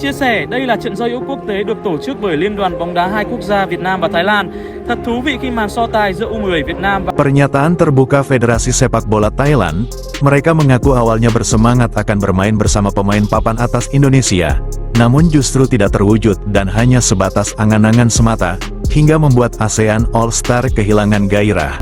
chia sẻ, đây là trận giao hữu quốc tế được tổ chức bởi Liên đoàn bóng đá hai quốc gia Việt Nam và Thái Lan. Thật thú vị khi màn so tài giữa U10 Việt Nam và Pernyataan terbuka Federasi Sepak Bola Thailand, mereka mengaku awalnya bersemangat akan bermain bersama pemain papan atas Indonesia, namun justru tidak terwujud dan hanya sebatas angan-angan semata, hingga membuat ASEAN All-Star kehilangan gairah.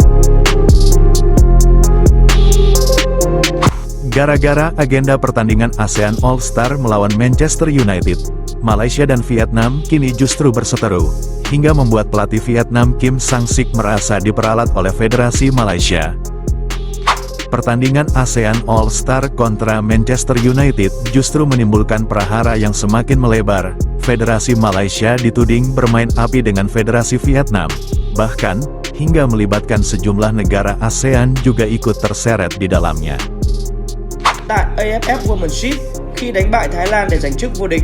Gara-gara agenda pertandingan ASEAN All-Star melawan Manchester United, Malaysia dan Vietnam kini justru berseteru, hingga membuat pelatih Vietnam Kim Sang-sik merasa diperalat oleh Federasi Malaysia. Pertandingan ASEAN All-Star kontra Manchester United justru menimbulkan prahara yang semakin melebar. Federasi Malaysia dituding bermain api dengan Federasi Vietnam, bahkan hingga melibatkan sejumlah negara ASEAN juga ikut terseret di dalamnya. Tại AFF Womenship khi đánh bại Thái Lan để giành chức vô địch.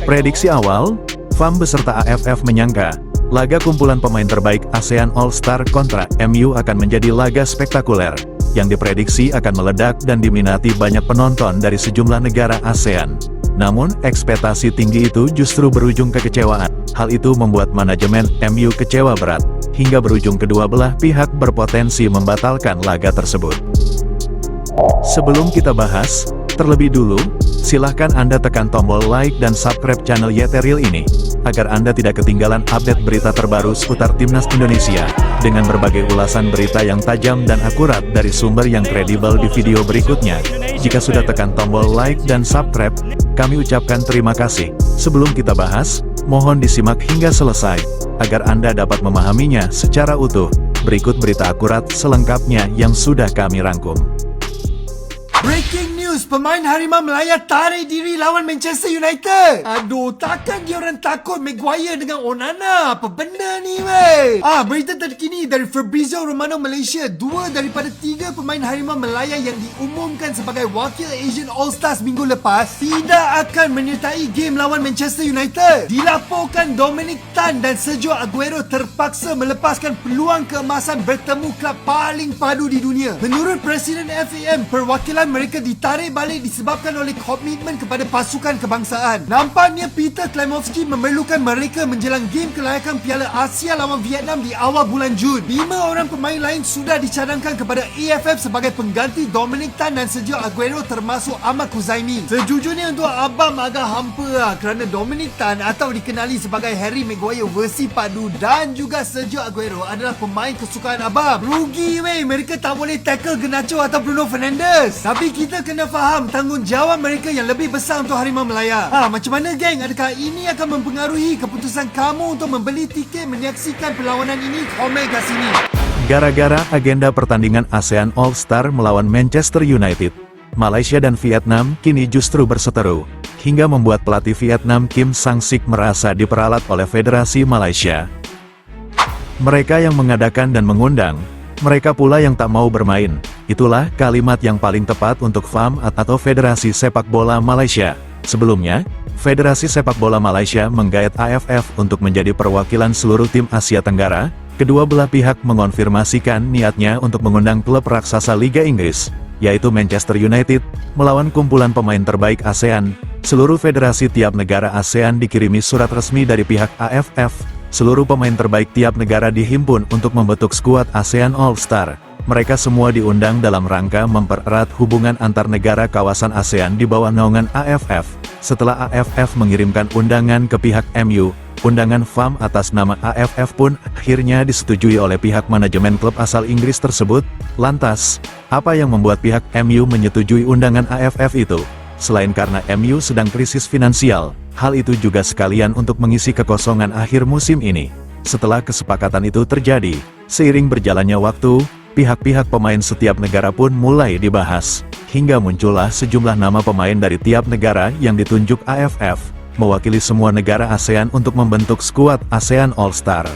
Prediksi awal, FAM beserta AFF menyangka, laga kumpulan pemain terbaik ASEAN All-Star kontra MU akan menjadi laga spektakuler, yang diprediksi akan meledak dan diminati banyak penonton dari sejumlah negara ASEAN. Namun, ekspektasi tinggi itu justru berujung kekecewaan. Hal itu membuat manajemen MU kecewa berat, hingga berujung kedua belah pihak berpotensi membatalkan laga tersebut. Sebelum kita bahas, terlebih dulu, silahkan Anda tekan tombol like dan subscribe channel Yeterial ini, agar Anda tidak ketinggalan update berita terbaru seputar Timnas Indonesia, dengan berbagai ulasan berita yang tajam dan akurat dari sumber yang kredibel di video berikutnya. Jika sudah tekan tombol like dan subscribe, kami ucapkan terima kasih. Sebelum kita bahas, mohon disimak hingga selesai, agar Anda dapat memahaminya secara utuh. Berikut berita akurat selengkapnya yang sudah kami rangkum. Breaking news, pemain Harimau Melaya tarik diri lawan Manchester United. Aduh, takkan dia orang takut Maguire dengan Onana? Apa benda ni, weh? Berita terkini dari Fabrizio Romano Malaysia. 2 daripada 3 pemain Harimau Melaya yang diumumkan sebagai wakil Asian All-Stars minggu lepas tidak akan menyertai game lawan Manchester United. Dilaporkan Dominic Tan dan Sergio Aguero terpaksa melepaskan peluang keemasan bertemu klub paling padu di dunia. Menurut Presiden FAM, perwakilan mereka ditarik balik disebabkan oleh komitmen kepada pasukan kebangsaan. Nampaknya Peter Klemovsky memerlukan mereka menjelang game kelayakan Piala Asia lawan Vietnam di awal bulan Jun. 5 orang pemain lain sudah dicadangkan kepada AFF sebagai pengganti Dominic Tan dan Sergio Aguero, termasuk Ahmad Kuzaimi. Sejujurnya untuk Abam agak hampa kerana Dominic Tan atau dikenali sebagai Harry Maguire versi padu dan juga Sergio Aguero adalah pemain kesukaan Abam. Rugi weh, mereka tak boleh tackle Garnacho atau Bruno Fernandes. Tapi kita kena faham tanggungjawab mereka yang lebih besar untuk Harimau Melaya. Macam mana geng? Adakah ini akan mempengaruhi keputusan kamu untuk membeli tiket menyaksikan perlawanan ini? Komen kat sini. Gara-gara agenda pertandingan ASEAN All-Star melawan Manchester United, Malaysia dan Vietnam kini justru berseteru, hingga membuat pelatih Vietnam Kim Sang-sik merasa diperalat oleh Federasi Malaysia. Mereka yang mengadakan dan mengundang, mereka pula yang tak mau bermain. Itulah kalimat yang paling tepat untuk FAM atau Federasi Sepak Bola Malaysia. Sebelumnya, Federasi Sepak Bola Malaysia menggait AFF untuk menjadi perwakilan seluruh tim Asia Tenggara. Kedua belah pihak mengonfirmasikan niatnya untuk mengundang klub raksasa Liga Inggris, yaitu Manchester United, melawan kumpulan pemain terbaik ASEAN. Seluruh federasi tiap negara ASEAN dikirimi surat resmi dari pihak AFF. Seluruh pemain terbaik tiap negara dihimpun untuk membentuk skuad ASEAN All-Star. Mereka semua diundang dalam rangka mempererat hubungan antar negara kawasan ASEAN di bawah naungan AFF. Setelah AFF mengirimkan undangan ke pihak MU, undangan FAM atas nama AFF pun akhirnya disetujui oleh pihak manajemen klub asal Inggris tersebut. Lantas, apa yang membuat pihak MU menyetujui undangan AFF itu? Selain karena MU sedang krisis finansial, hal itu juga sekalian untuk mengisi kekosongan akhir musim ini. Setelah kesepakatan itu terjadi, seiring berjalannya waktu, pihak-pihak pemain setiap negara pun mulai dibahas, hingga muncullah sejumlah nama pemain dari tiap negara yang ditunjuk AFF, mewakili semua negara ASEAN untuk membentuk skuad ASEAN All-Star.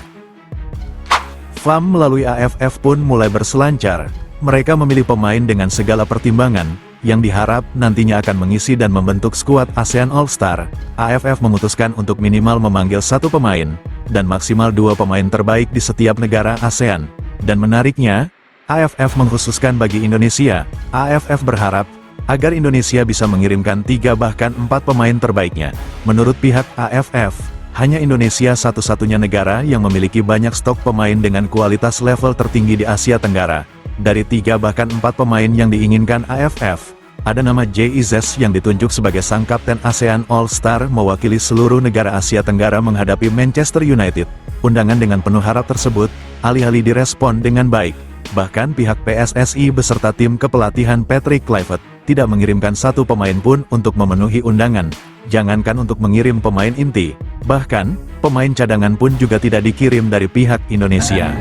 FAM melalui AFF pun mulai berselancar. Mereka memilih pemain dengan segala pertimbangan, yang diharap nantinya akan mengisi dan membentuk skuad ASEAN All-Star. AFF memutuskan untuk minimal memanggil 1 pemain, dan maksimal 2 pemain terbaik di setiap negara ASEAN. Dan menariknya, AFF mengkhususkan bagi Indonesia. AFF berharap, agar Indonesia bisa mengirimkan 3 bahkan 4 pemain terbaiknya. Menurut pihak AFF, hanya Indonesia satu-satunya negara yang memiliki banyak stok pemain dengan kualitas level tertinggi di Asia Tenggara. Dari 3 bahkan 4 pemain yang diinginkan AFF, ada nama JIZS yang ditunjuk sebagai sang kapten ASEAN All-Star mewakili seluruh negara Asia Tenggara menghadapi Manchester United. Undangan dengan penuh harap tersebut, alih-alih direspon dengan baik. Bahkan pihak PSSI beserta tim kepelatihan Patrick Kluivert tidak mengirimkan satu pemain pun untuk memenuhi undangan. Jangankan untuk mengirim pemain inti, bahkan pemain cadangan pun juga tidak dikirim dari pihak Indonesia.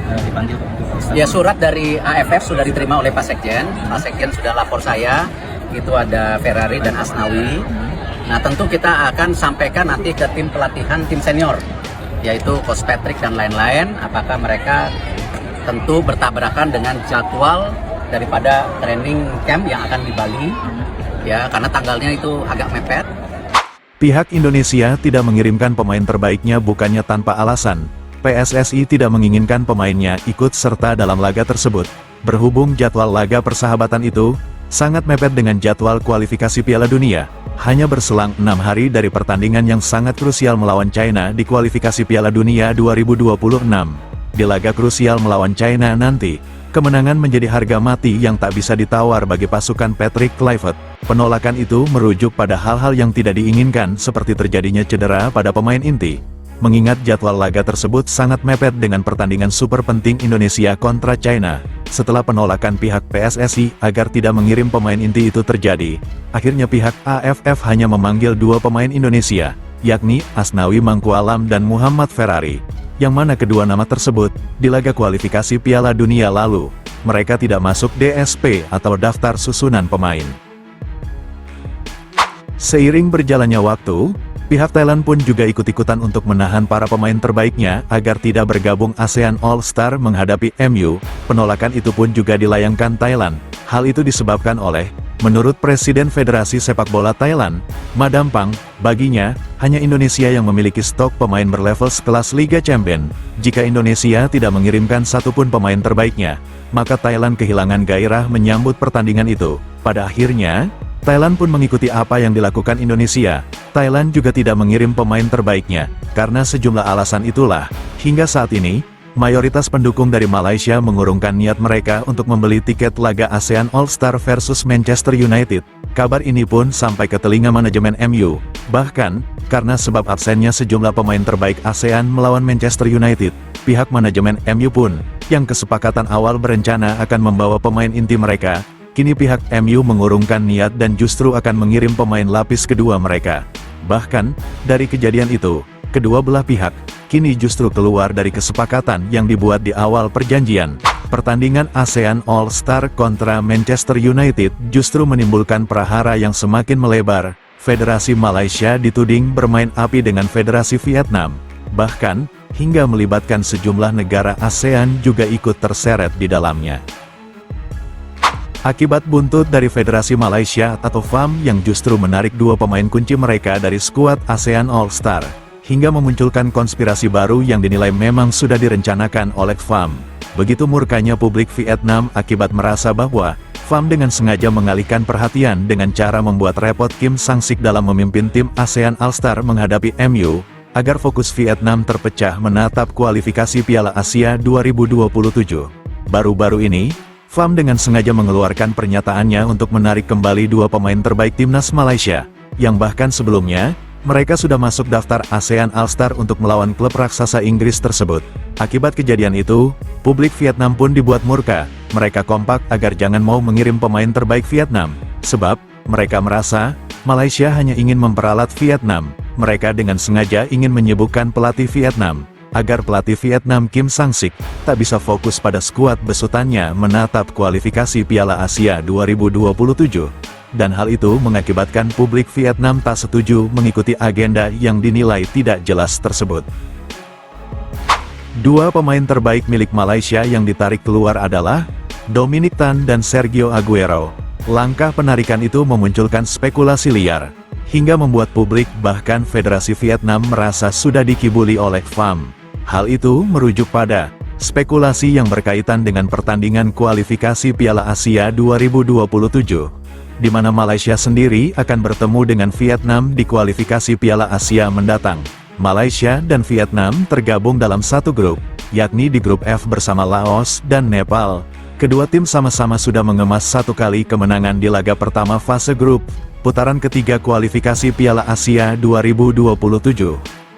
Ya, surat dari AFF sudah diterima oleh Pak Sekjen. Pak Sekjen sudah lapor saya, itu ada Ferrari dan Asnawi. Nah, tentu kita akan sampaikan nanti ke tim pelatihan tim senior, yaitu Coach Patrick dan lain-lain, apakah mereka tentu bertabrakan dengan jadwal daripada training camp yang akan di Bali, ya, karena tanggalnya itu agak mepet. Pihak Indonesia tidak mengirimkan pemain terbaiknya bukannya tanpa alasan. PSSI tidak menginginkan pemainnya ikut serta dalam laga tersebut. Berhubung jadwal laga persahabatan itu sangat mepet dengan jadwal kualifikasi Piala Dunia, hanya berselang 6 hari dari pertandingan yang sangat krusial melawan China di kualifikasi Piala Dunia 2026. Di laga krusial melawan China nanti, kemenangan menjadi harga mati yang tak bisa ditawar bagi pasukan Patrick Kluivert. Penolakan itu merujuk pada hal-hal yang tidak diinginkan seperti terjadinya cedera pada pemain inti. Mengingat jadwal laga tersebut sangat mepet dengan pertandingan super penting Indonesia kontra China. Setelah penolakan pihak PSSI agar tidak mengirim pemain inti itu terjadi, akhirnya pihak AFF hanya memanggil 2 pemain Indonesia, yakni Asnawi Mangkualam dan Muhammad Ferrari. Yang mana kedua nama tersebut, di laga kualifikasi Piala Dunia lalu, mereka tidak masuk DSP atau daftar susunan pemain. Seiring berjalannya waktu, pihak Thailand pun juga ikut-ikutan untuk menahan para pemain terbaiknya agar tidak bergabung ASEAN All-Star menghadapi MU. Penolakan itu pun juga dilayangkan Thailand. Hal itu disebabkan oleh, menurut Presiden Federasi Sepak Bola Thailand, Madam Pang, baginya, hanya Indonesia yang memiliki stok pemain berlevel sekelas Liga Champion. Jika Indonesia tidak mengirimkan satupun pemain terbaiknya, maka Thailand kehilangan gairah menyambut pertandingan itu. Pada akhirnya, Thailand pun mengikuti apa yang dilakukan Indonesia. Thailand juga tidak mengirim pemain terbaiknya. Karena sejumlah alasan itulah, hingga saat ini, mayoritas pendukung dari Malaysia mengurungkan niat mereka untuk membeli tiket laga ASEAN All-Star versus Manchester United. Kabar ini pun sampai ke telinga manajemen MU. Bahkan, karena sebab absennya sejumlah pemain terbaik ASEAN melawan Manchester United, pihak manajemen MU pun, yang kesepakatan awal berencana akan membawa pemain inti mereka, kini pihak MU mengurungkan niat dan justru akan mengirim pemain lapis kedua mereka. Bahkan, dari kejadian itu, kedua belah pihak, kini justru keluar dari kesepakatan yang dibuat di awal perjanjian. Pertandingan ASEAN All-Star kontra Manchester United justru menimbulkan prahara yang semakin melebar. Federasi Malaysia dituding bermain api dengan Federasi Vietnam. Bahkan, hingga melibatkan sejumlah negara ASEAN juga ikut terseret di dalamnya. Akibat buntut dari Federasi Malaysia atau FAM yang justru menarik 2 pemain kunci mereka dari skuad ASEAN All-Star, hingga memunculkan konspirasi baru yang dinilai memang sudah direncanakan oleh FAM. Begitu murkanya publik Vietnam akibat merasa bahwa FAM dengan sengaja mengalihkan perhatian dengan cara membuat repot Kim Sang-sik dalam memimpin tim ASEAN All-Star menghadapi MU, agar fokus Vietnam terpecah menatap kualifikasi Piala Asia 2027. Baru-baru ini, FAM dengan sengaja mengeluarkan pernyataannya untuk menarik kembali 2 pemain terbaik timnas Malaysia, yang bahkan sebelumnya, mereka sudah masuk daftar ASEAN All-Star untuk melawan klub raksasa Inggris tersebut. Akibat kejadian itu, publik Vietnam pun dibuat murka. Mereka kompak agar jangan mau mengirim pemain terbaik Vietnam, sebab mereka merasa Malaysia hanya ingin memperalat Vietnam. Mereka dengan sengaja ingin menyibukkan pelatih Vietnam, agar pelatih Vietnam Kim Sang-sik tak bisa fokus pada skuad besutannya menatap kualifikasi Piala Asia 2027. Dan hal itu mengakibatkan publik Vietnam tak setuju mengikuti agenda yang dinilai tidak jelas tersebut. 2 pemain terbaik milik Malaysia yang ditarik keluar adalah Dominic Tan dan Sergio Aguero. Langkah penarikan itu memunculkan spekulasi liar, hingga membuat publik bahkan Federasi Vietnam merasa sudah dikibuli oleh FAM. Hal itu merujuk pada spekulasi yang berkaitan dengan pertandingan kualifikasi Piala Asia 2027. di mana Malaysia sendiri akan bertemu dengan Vietnam di kualifikasi Piala Asia mendatang. Malaysia dan Vietnam tergabung dalam satu grup, yakni di grup F bersama Laos dan Nepal. Kedua tim sama-sama sudah mengemas satu kali kemenangan di laga pertama fase grup, putaran ketiga kualifikasi Piala Asia 2027.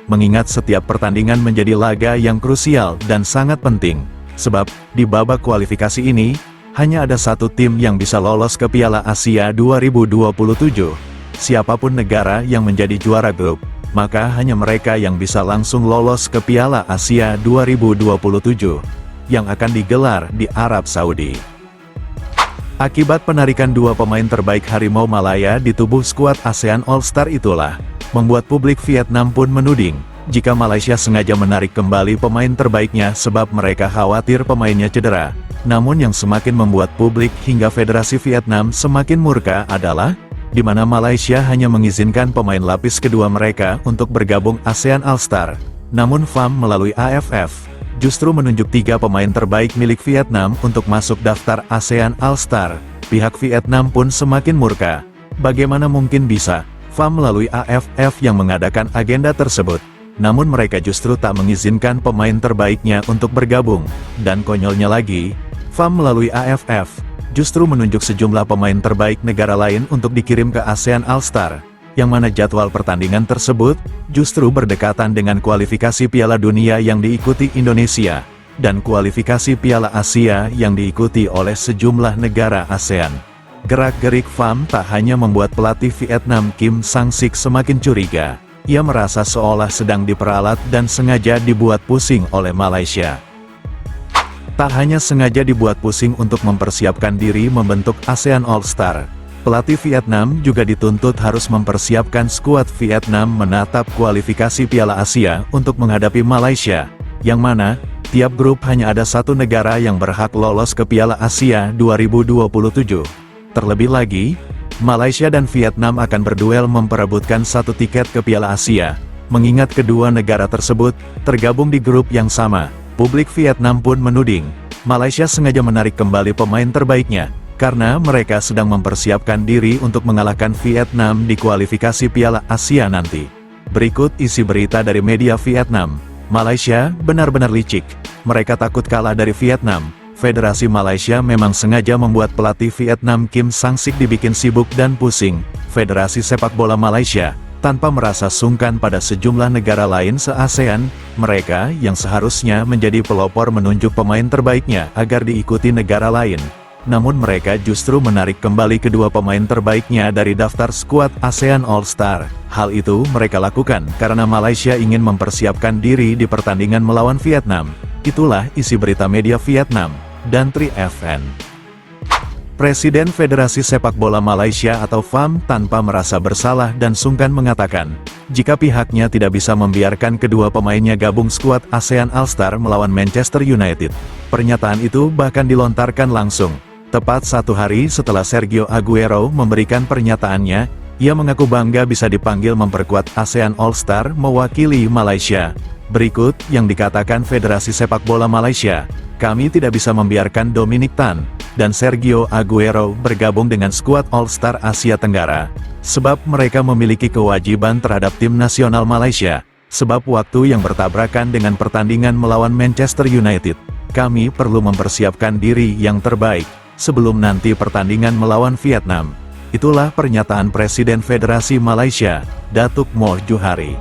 Mengingat setiap pertandingan menjadi laga yang krusial dan sangat penting, sebab di babak kualifikasi ini, hanya ada satu tim yang bisa lolos ke Piala Asia 2027. Siapapun negara yang menjadi juara grup, maka hanya mereka yang bisa langsung lolos ke Piala Asia 2027. Yang akan digelar di Arab Saudi. Akibat penarikan dua pemain terbaik Harimau Malaya di tubuh skuad ASEAN All-Star itulah, membuat publik Vietnam pun menuding, jika Malaysia sengaja menarik kembali pemain terbaiknya sebab mereka khawatir pemainnya cedera. Namun yang semakin membuat publik hingga Federasi Vietnam semakin murka adalah, di mana Malaysia hanya mengizinkan pemain lapis kedua mereka untuk bergabung ASEAN All-Star. Namun FAM melalui AFF, justru menunjuk 3 pemain terbaik milik Vietnam untuk masuk daftar ASEAN All-Star. Pihak Vietnam pun semakin murka. Bagaimana mungkin bisa FAM melalui AFF yang mengadakan agenda tersebut, namun mereka justru tak mengizinkan pemain terbaiknya untuk bergabung. Dan konyolnya lagi, FAM melalui AFF justru menunjuk sejumlah pemain terbaik negara lain untuk dikirim ke ASEAN All-Star, yang mana jadwal pertandingan tersebut justru berdekatan dengan kualifikasi Piala Dunia yang diikuti Indonesia, dan kualifikasi Piala Asia yang diikuti oleh sejumlah negara ASEAN. Gerak-gerik FAM tak hanya membuat pelatih Vietnam Kim Sang-sik semakin curiga, ia merasa seolah sedang diperalat dan sengaja dibuat pusing oleh Malaysia. Tak hanya sengaja dibuat pusing untuk mempersiapkan diri membentuk ASEAN All-Star, pelatih Vietnam juga dituntut harus mempersiapkan skuad Vietnam menatap kualifikasi Piala Asia untuk menghadapi Malaysia, yang mana, tiap grup hanya ada satu negara yang berhak lolos ke Piala Asia 2027. Terlebih lagi, Malaysia dan Vietnam akan berduel memperebutkan satu tiket ke Piala Asia, mengingat kedua negara tersebut tergabung di grup yang sama. Publik Vietnam pun menuding, Malaysia sengaja menarik kembali pemain terbaiknya, karena mereka sedang mempersiapkan diri untuk mengalahkan Vietnam di kualifikasi Piala Asia nanti. Berikut isi berita dari media Vietnam. Malaysia benar-benar licik. Mereka takut kalah dari Vietnam. Federasi Malaysia memang sengaja membuat pelatih Vietnam Kim Sang-sik dibikin sibuk dan pusing. Federasi Sepak Bola Malaysia, tanpa merasa sungkan pada sejumlah negara lain se-ASEAN, mereka yang seharusnya menjadi pelopor menunjuk pemain terbaiknya agar diikuti negara lain. Namun mereka justru menarik kembali kedua pemain terbaiknya dari daftar skuad ASEAN All-Star. Hal itu mereka lakukan karena Malaysia ingin mempersiapkan diri di pertandingan melawan Vietnam. Itulah isi berita media Vietnam dan Tri FN. Presiden Federasi Sepak Bola Malaysia atau FAM tanpa merasa bersalah dan sungkan mengatakan, jika pihaknya tidak bisa membiarkan kedua pemainnya gabung skuad ASEAN All-Star melawan Manchester United. Pernyataan itu bahkan dilontarkan langsung tepat 1 hari setelah Sergio Aguero memberikan pernyataannya. Ia mengaku bangga bisa dipanggil memperkuat ASEAN All-Star mewakili Malaysia. Berikut yang dikatakan Federasi Sepak Bola Malaysia, kami tidak bisa membiarkan Dominic Tan dan Sergio Aguero bergabung dengan skuad All-Star Asia Tenggara, sebab mereka memiliki kewajiban terhadap tim nasional Malaysia, sebab waktu yang bertabrakan dengan pertandingan melawan Manchester United, kami perlu mempersiapkan diri yang terbaik sebelum nanti pertandingan melawan Vietnam. Itulah pernyataan Presiden Federasi Malaysia, Datuk Moh Johari.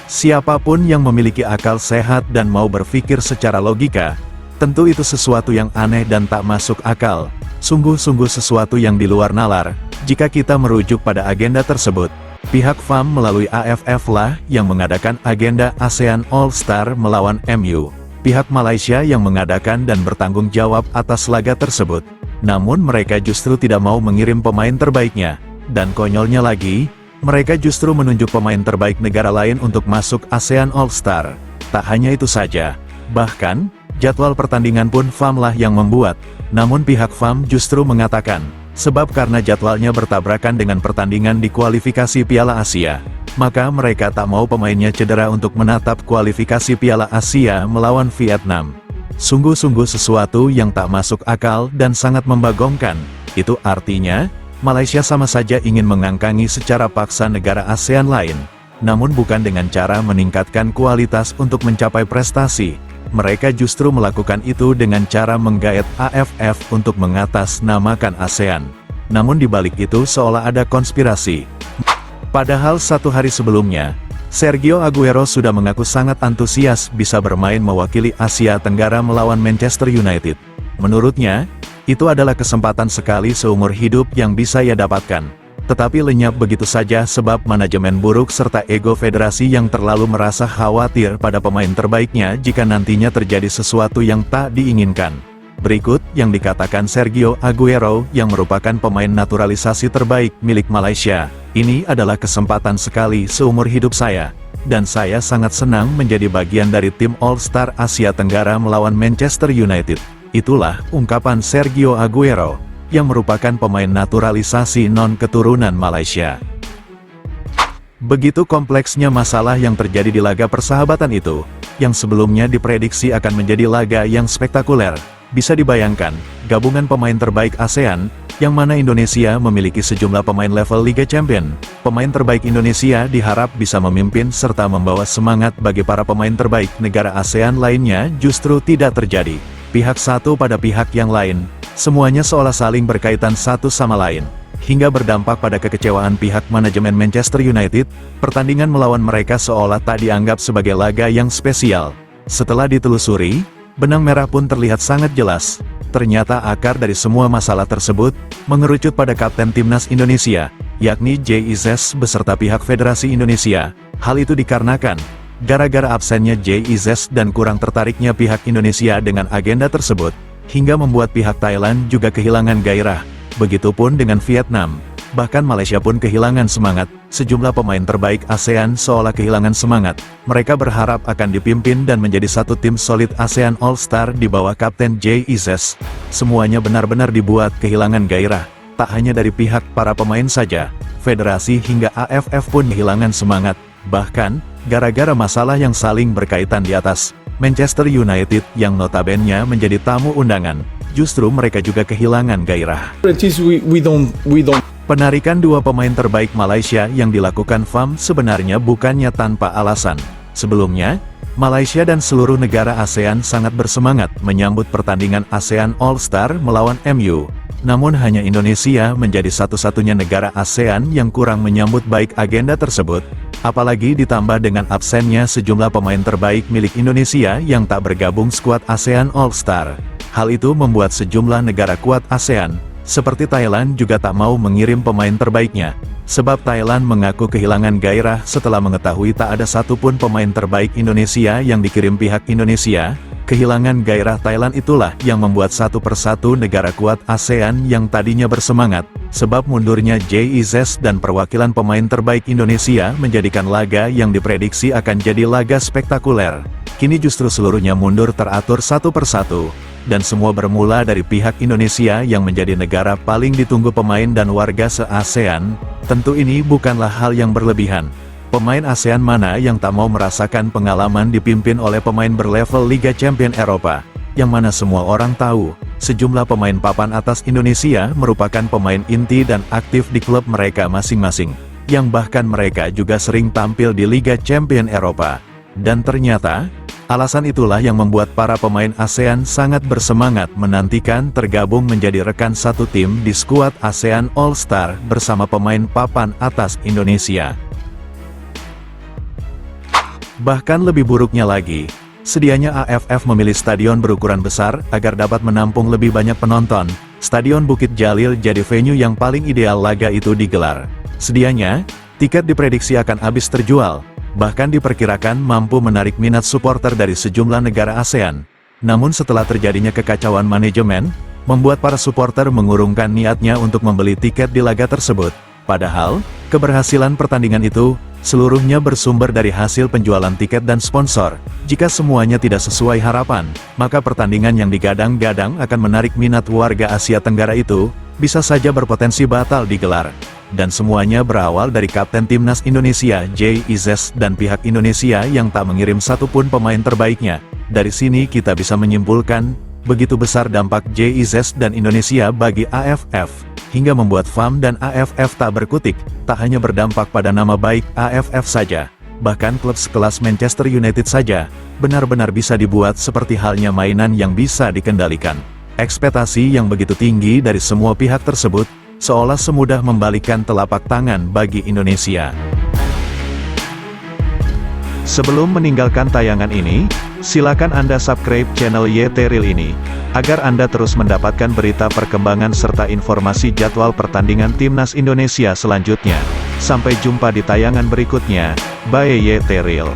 Siapapun yang memiliki akal sehat dan mau berpikir secara logika, tentu itu sesuatu yang aneh dan tak masuk akal, sungguh-sungguh sesuatu yang di luar nalar. Jika kita merujuk pada agenda tersebut, pihak FAM melalui AFF lah yang mengadakan agenda ASEAN All-Star melawan MU. Pihak Malaysia yang mengadakan dan bertanggung jawab atas laga tersebut. Namun mereka justru tidak mau mengirim pemain terbaiknya. Dan konyolnya lagi, mereka justru menunjuk pemain terbaik negara lain untuk masuk ASEAN All-Star. Tak hanya itu saja, bahkan, jadwal pertandingan pun FAM lah yang membuat. Namun pihak FAM justru mengatakan, sebab karena jadwalnya bertabrakan dengan pertandingan di kualifikasi Piala Asia, maka mereka tak mau pemainnya cedera untuk menatap kualifikasi Piala Asia melawan Vietnam. Sungguh-sungguh sesuatu yang tak masuk akal dan sangat membagongkan. Itu artinya, Malaysia sama saja ingin mengangkangi secara paksa negara ASEAN lain, namun bukan dengan cara meningkatkan kualitas untuk mencapai prestasi. Mereka justru melakukan itu dengan cara menggait AFF untuk mengatasnamakan ASEAN. Namun di balik itu seolah ada konspirasi. Padahal 1 hari sebelumnya, Sergio Aguero sudah mengaku sangat antusias bisa bermain mewakili Asia Tenggara melawan Manchester United. Menurutnya, itu adalah kesempatan sekali seumur hidup yang bisa ia dapatkan. Tetapi lenyap begitu saja sebab manajemen buruk serta ego federasi yang terlalu merasa khawatir pada pemain terbaiknya jika nantinya terjadi sesuatu yang tak diinginkan. Berikut yang dikatakan Sergio Aguero yang merupakan pemain naturalisasi terbaik milik Malaysia. Ini adalah kesempatan sekali seumur hidup saya. Dan saya sangat senang menjadi bagian dari tim All-Star Asia Tenggara melawan Manchester United. Itulah ungkapan Sergio Aguero, yang merupakan pemain naturalisasi non-keturunan Malaysia. Begitu kompleksnya masalah yang terjadi di laga persahabatan itu, yang sebelumnya diprediksi akan menjadi laga yang spektakuler. Bisa dibayangkan, gabungan pemain terbaik ASEAN, yang mana Indonesia memiliki sejumlah pemain level Liga Champion. Pemain terbaik Indonesia diharap bisa memimpin serta membawa semangat bagi para pemain terbaik negara ASEAN lainnya justru tidak terjadi. Pihak satu pada pihak yang lain, semuanya seolah saling berkaitan satu sama lain, hingga berdampak pada kekecewaan pihak manajemen Manchester United. Pertandingan melawan mereka seolah tak dianggap sebagai laga yang spesial. Setelah ditelusuri, benang merah pun terlihat sangat jelas. Ternyata akar dari semua masalah tersebut, mengerucut pada Kapten Timnas Indonesia, yakni JIZ beserta pihak Federasi Indonesia. Hal itu dikarenakan gara-gara absennya JIZ dan kurang tertariknya pihak Indonesia dengan agenda tersebut, hingga membuat pihak Thailand juga kehilangan gairah. Begitupun dengan Vietnam, bahkan Malaysia pun kehilangan semangat. Sejumlah pemain terbaik ASEAN seolah kehilangan semangat. Mereka berharap akan dipimpin dan menjadi satu tim solid ASEAN All-Star di bawah Kapten JIZ. Semuanya benar-benar dibuat kehilangan gairah. Tak hanya dari pihak para pemain saja, federasi hingga AFF pun kehilangan semangat. Bahkan, gara-gara masalah yang saling berkaitan di atas, Manchester United yang notabene menjadi tamu undangan, justru mereka juga kehilangan gairah. Penarikan dua pemain terbaik Malaysia yang dilakukan FAM sebenarnya bukannya tanpa alasan. Sebelumnya, Malaysia dan seluruh negara ASEAN sangat bersemangat menyambut pertandingan ASEAN All-Star melawan MU. Namun hanya Indonesia menjadi satu-satunya negara ASEAN yang kurang menyambut baik agenda tersebut. Apalagi ditambah dengan absennya sejumlah pemain terbaik milik Indonesia yang tak bergabung skuad ASEAN All-Star. Hal itu membuat sejumlah negara kuat ASEAN, seperti Thailand juga tak mau mengirim pemain terbaiknya. Sebab Thailand mengaku kehilangan gairah setelah mengetahui tak ada satupun pemain terbaik Indonesia yang dikirim pihak Indonesia. Kehilangan gairah Thailand itulah yang membuat satu persatu negara kuat ASEAN yang tadinya bersemangat. Sebab mundurnya JIZ dan perwakilan pemain terbaik Indonesia menjadikan laga yang diprediksi akan jadi laga spektakuler. Kini justru seluruhnya mundur teratur satu persatu. Dan semua bermula dari pihak Indonesia yang menjadi negara paling ditunggu pemain dan warga se-ASEAN. Tentu ini bukanlah hal yang berlebihan. Pemain ASEAN mana yang tak mau merasakan pengalaman dipimpin oleh pemain berlevel Liga Champion Eropa, yang mana semua orang tahu, sejumlah pemain papan atas Indonesia merupakan pemain inti dan aktif di klub mereka masing-masing, yang bahkan mereka juga sering tampil di Liga Champion Eropa. Dan ternyata, alasan itulah yang membuat para pemain ASEAN sangat bersemangat menantikan tergabung menjadi rekan satu tim di skuad ASEAN All-Star bersama pemain papan atas Indonesia. Bahkan lebih buruknya lagi, sedianya AFF memilih stadion berukuran besar agar dapat menampung lebih banyak penonton. Stadion Bukit Jalil jadi venue yang paling ideal laga itu digelar. Sedianya, tiket diprediksi akan habis terjual, bahkan diperkirakan mampu menarik minat supporter dari sejumlah negara ASEAN. Namun setelah terjadinya kekacauan manajemen, membuat para supporter mengurungkan niatnya untuk membeli tiket di laga tersebut. Padahal, keberhasilan pertandingan itu seluruhnya bersumber dari hasil penjualan tiket dan sponsor. Jika semuanya tidak sesuai harapan, maka pertandingan yang digadang-gadang akan menarik minat warga Asia Tenggara itu, bisa saja berpotensi batal digelar. Dan semuanya berawal dari Kapten Timnas Indonesia JIZ dan pihak Indonesia yang tak mengirim satupun pemain terbaiknya. Dari sini kita bisa menyimpulkan, begitu besar dampak JIZ dan Indonesia bagi AFF. hingga membuat FAM dan AFF tak berkutik. Tak hanya berdampak pada nama baik AFF saja, bahkan klub sekelas Manchester United saja, benar-benar bisa dibuat seperti halnya mainan yang bisa dikendalikan. Ekspektasi yang begitu tinggi dari semua pihak tersebut, seolah semudah membalikkan telapak tangan bagi Indonesia. Sebelum meninggalkan tayangan ini, silakan Anda subscribe channel YT Real ini, agar Anda terus mendapatkan berita perkembangan serta informasi jadwal pertandingan Timnas Indonesia selanjutnya. Sampai jumpa di tayangan berikutnya, bye YT Real.